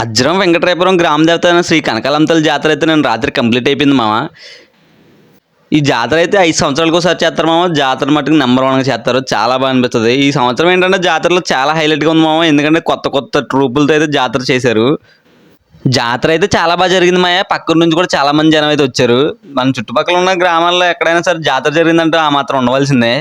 అజ్రం వెంకటరాయపురం గ్రామ దేవత అయిన శ్రీ కనకాలంతల జాతర అయితే నేను రాత్రి కంప్లీట్ అయిపోయింది మామ. ఈ జాతర అయితే 5 సంవత్సరాలకు ఒకసారి చేస్తారు మామ. జాతర మట్టుకు నెంబర్ వన్గా చేస్తారు, చాలా బాగా అనిపిస్తుంది. ఈ సంవత్సరం ఏంటంటే జాతరలో చాలా హైలైట్గా ఉంది మామ, ఎందుకంటే కొత్త కొత్త ట్రూపులతో అయితే జాతర చేశారు. జాతర అయితే చాలా బాగా జరిగింది మాయ. పక్కన నుంచి కూడా చాలా మంది జనం అయితే వచ్చారు. మన చుట్టుపక్కల ఉన్న గ్రామాల్లో ఎక్కడైనా సరే జాతర జరిగిందంటే ఆ మాత్రం ఉండవలసిందే.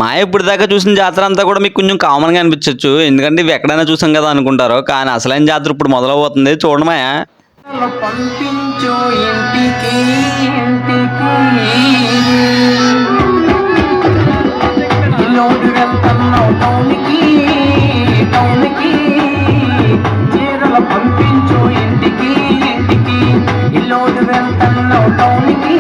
మాయ ఇప్పుడు దాకా చూసిన జాతర అంతా కూడా మీకు కొంచెం కామన్గా అనిపించవచ్చు, ఎందుకంటే ఇవి ఎక్కడైనా చూసాం కదా అనుకుంటారు. కానీ అసలైన జాతర ఇప్పుడు మొదలవుతుంది, చూడండి మాయ. పంపించు ఇంటికి ఇంటికి లోడు వెళ్తున్నావు టౌన్కి టౌన్కి చీరలు పంపించు ఇంటికి ఇంటికి లోడు వెళ్తున్నావు టౌన్కి